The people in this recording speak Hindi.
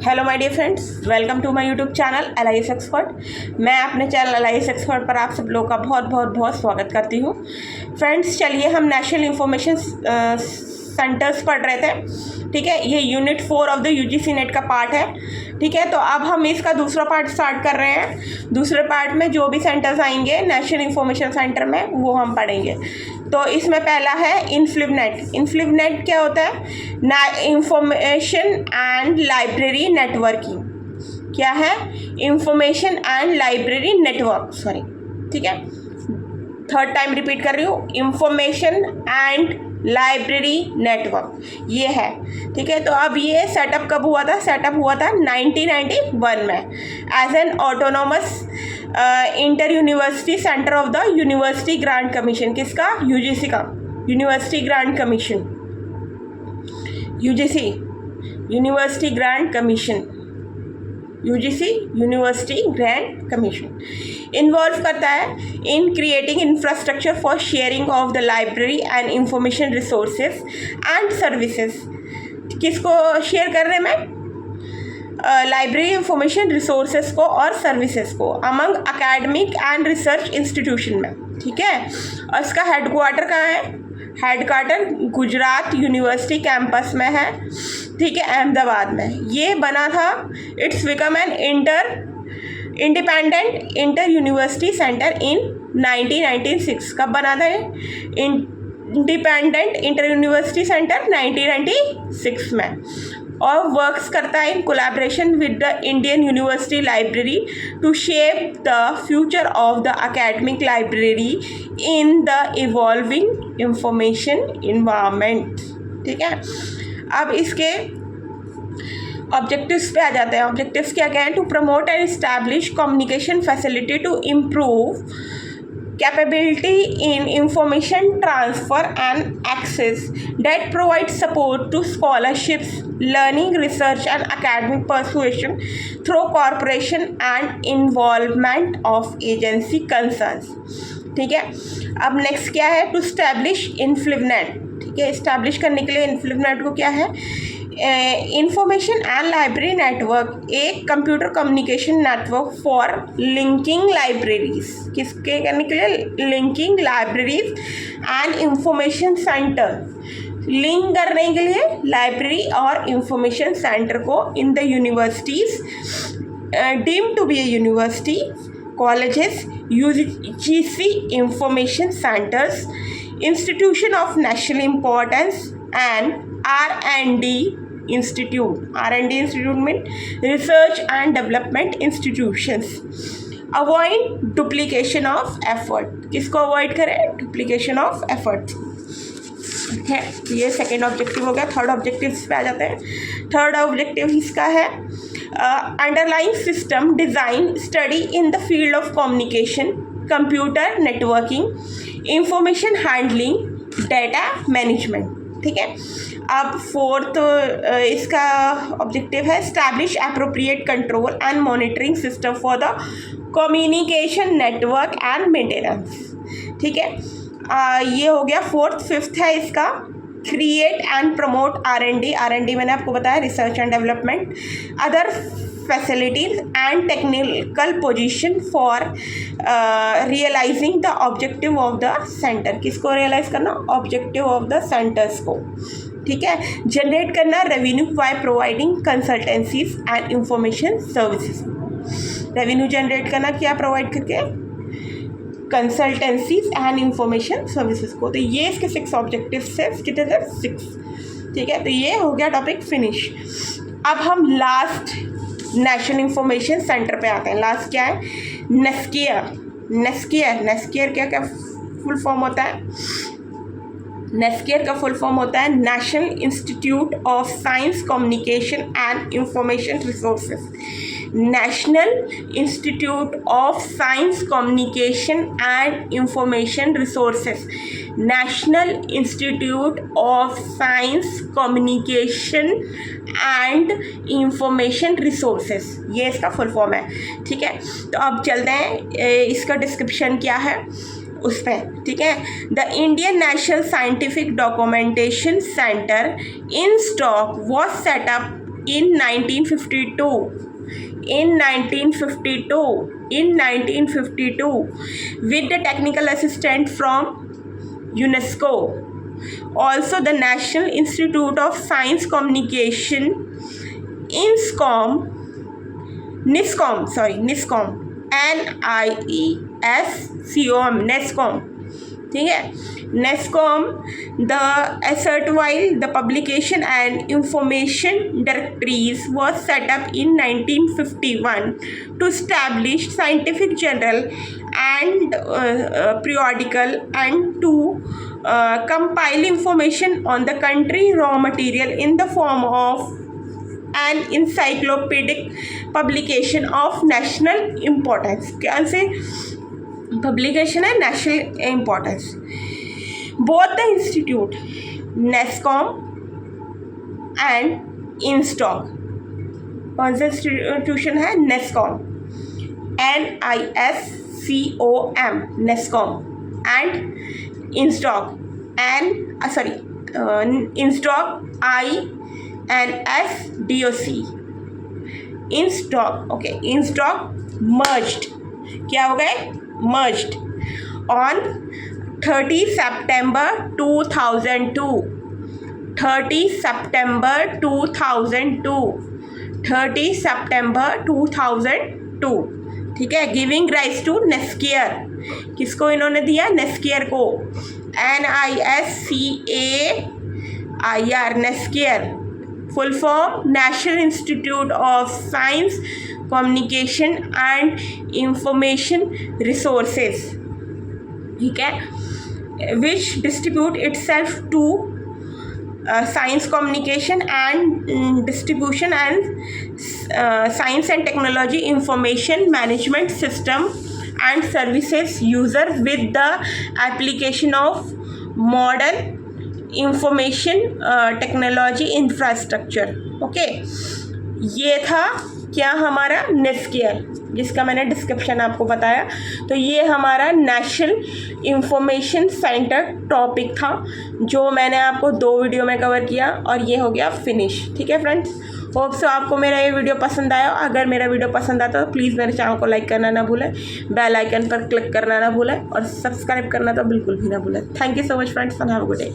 Hello my dear friends, welcome to my YouTube channel LIS expert. मैं अपने चैनल LIS एक्सपर्ट पर आप सब लोगों का बहुत बहुत बहुत स्वागत करती हूँ। फ्रेंड्स, चलिए हम नेशनल इंफॉर्मेशन सेंटर्स पढ़ रहे थे, ठीक है। ये unit 4 of the UGC net का पार्ट है, ठीक है। तो अब हम इसका दूसरा पार्ट स्टार्ट कर रहे हैं। दूसरे पार्ट में जो भी सेंटर्स आएंगे नेशनल इंफॉर्मेशन सेंटर में वो हम पढ़ेंगे। तो इसमें पहला है इन्फ्लिवनेट। इन्फ्लिवनेट क्या होता है? Information and library networking. क्या है? Information and library network, sorry, ठीक है। थर्ड टाइम रिपीट कर रही हूँ, इंफॉर्मेशन एंड लाइब्रेरी नेटवर्क ये है, ठीक है। तो अब ये सेटअप कब हुआ था? सेटअप हुआ था 1991 में as an autonomous inter university centre of the university grant commission. किसका? UGC का, university grant commission, UGC university grant commission, UGC university grant commission involve करता है in creating infrastructure for sharing of the library and information resources and services. किसको शेयर कर रहे हैं मैं? लाइब्रेरी इंफॉर्मेशन रिसोर्सेज को और सर्विसेज को among academic and research institution में, ठीक है। और इसका हेडक्वार्टर कहाँ है? हेडक्वार्टर गुजरात यूनिवर्सिटी कैंपस में है, ठीक है, अहमदाबाद में। ये बना था, it's become an independent inter university centre in 1996। कब बना था ये इंडिपेंडेंट इंटर यूनिवर्सिटी सेंटर? 1996 में। और वर्क्स करता है in collaboration with the Indian university library to shape the future of the academic library in the evolving information environment, ठीक है। अब इसके ऑब्जेक्टिव्स पे आ जाते हैं। ऑब्जेक्टिव्स क्या क्या हैं? To promote and establish communication facility to improve capability in information transfer and access that provides support to scholarships, learning, research and academic persuasion through cooperation and involvement of agency concerns, ठीक है। अब नेक्स्ट क्या है? टू स्टैब्लिश इन्फ्लिवनेट, ठीक है। इस्टेब्लिश करने के लिए इन्फ्लिवनेट को क्या है? इंफॉर्मेशन एंड लाइब्रेरी नेटवर्क, एक computer communication network for linking libraries. किसके करने के लिए? Linking libraries and information centre, लिंक करने के लिए लाइब्रेरी और इंफॉर्मेशन सेंटर को in the universities deemed to be a university, colleges, UGC information centres, institution of national importance and R&D institute. R&D institute में research and development institutions. Avoid duplication of effort. किसको अवॉइड करें? डुप्लीकेशन ऑफ एफर्ट, ठीक है। ये सेकेंड ऑब्जेक्टिव हो गया। थर्ड ऑब्जेक्टिव पे आ जाते हैं। थर्ड ऑब्जेक्टिव इसका है underlying system design study in the field of communication, computer networking, information handling, data management, ठीक है। अब फोर्थ इसका ऑब्जेक्टिव है establish appropriate control and monitoring system for the communication network and maintenance, ठीक है। ये हो गया फोर्थ। फिफ्थ है इसका क्रिएट एंड प्रमोट R&D मैंने आपको बताया, research and development, other facilities and technical position for realising the objective of the centre. किसको रियलाइज करना? ऑब्जेक्टिव ऑफ द सेंटर्स को, ठीक है। जनरेट करना revenue by providing consultancies and information services. Revenue generate करना क्या? प्रोवाइड करके कंसल्टेंसीज एंड इंफॉर्मेशन सर्विसेज को। तो ये इसके 6 ऑब्जेक्टिव्स है। कितने थे? 6, ठीक है। तो ये हो गया टॉपिक फिनिश। अब हम लास्ट नेशनल इंफॉर्मेशन सेंटर पे आते हैं। लास्ट क्या है? नेस्कियर क्या क्या फुल फॉर्म होता है? नेस्कियर का फुल फॉर्म होता है national institute of science communication and information resources. National institute of science communication and information resources, national institute of science communication and information resources, ये इसका फुल फॉर्म है, ठीक है। तो अब चलते हैं इसका डिस्क्रिप्शन क्या है उस पर, ठीक है। The Indian national scientific documentation centre in stock was setup in 1952. In 1952, with the technical assistance from UNESCO. Also, the National Institute of Science Communication, NISCOM, NISCOM, ठीक है, NISCOM, the erstwhile the Publication and Information Directories was set up in 1951 to establish scientific journal and periodical and to compile information on the country raw material in the form of an encyclopedic publication of national importance. क्या से publication है national importance. Both the institute, NISCOM and INSTOC, कौन सा इंस्टीट्यूशन है? NISCOM, NISCOM, NISCOM and INSTOC, INSTOC, INSDOC, INSTOC, okay, INSTOC merged, क्या हो गए? Merged on 30 September 2002. 30 September 2002, ठीक है, गिविंग राइज टू नेस्कियर. किसको इन्होंने दिया? नेस्कियर को. NISCAIR, NISCAIR, full form national institute of science communication and information resources, ठीक है, which distribute itself to science communication and distribution and science and technology information management system and services user with the application of modern information technology infrastructure. Okay, ये था क्या हमारा नेस्कियर, जिसका मैंने डिस्क्रिप्शन आपको बताया. तो ये हमारा नेशनल इंफॉर्मेशन सेंटर टॉपिक था जो मैंने आपको 2 वीडियो में कवर किया और ये हो गया फिनिश. ठीक है फ्रेंड्स, होप सो आपको मेरा ये वीडियो पसंद आया. अगर मेरा वीडियो पसंद आता तो प्लीज़ मेरे चैनल को लाइक करना ना भूलें, बेल आइकन पर क्लिक करना ना भूलें और सब्सक्राइब करना तो बिल्कुल भी ना भूलें. Thank you so much friends and have a good day.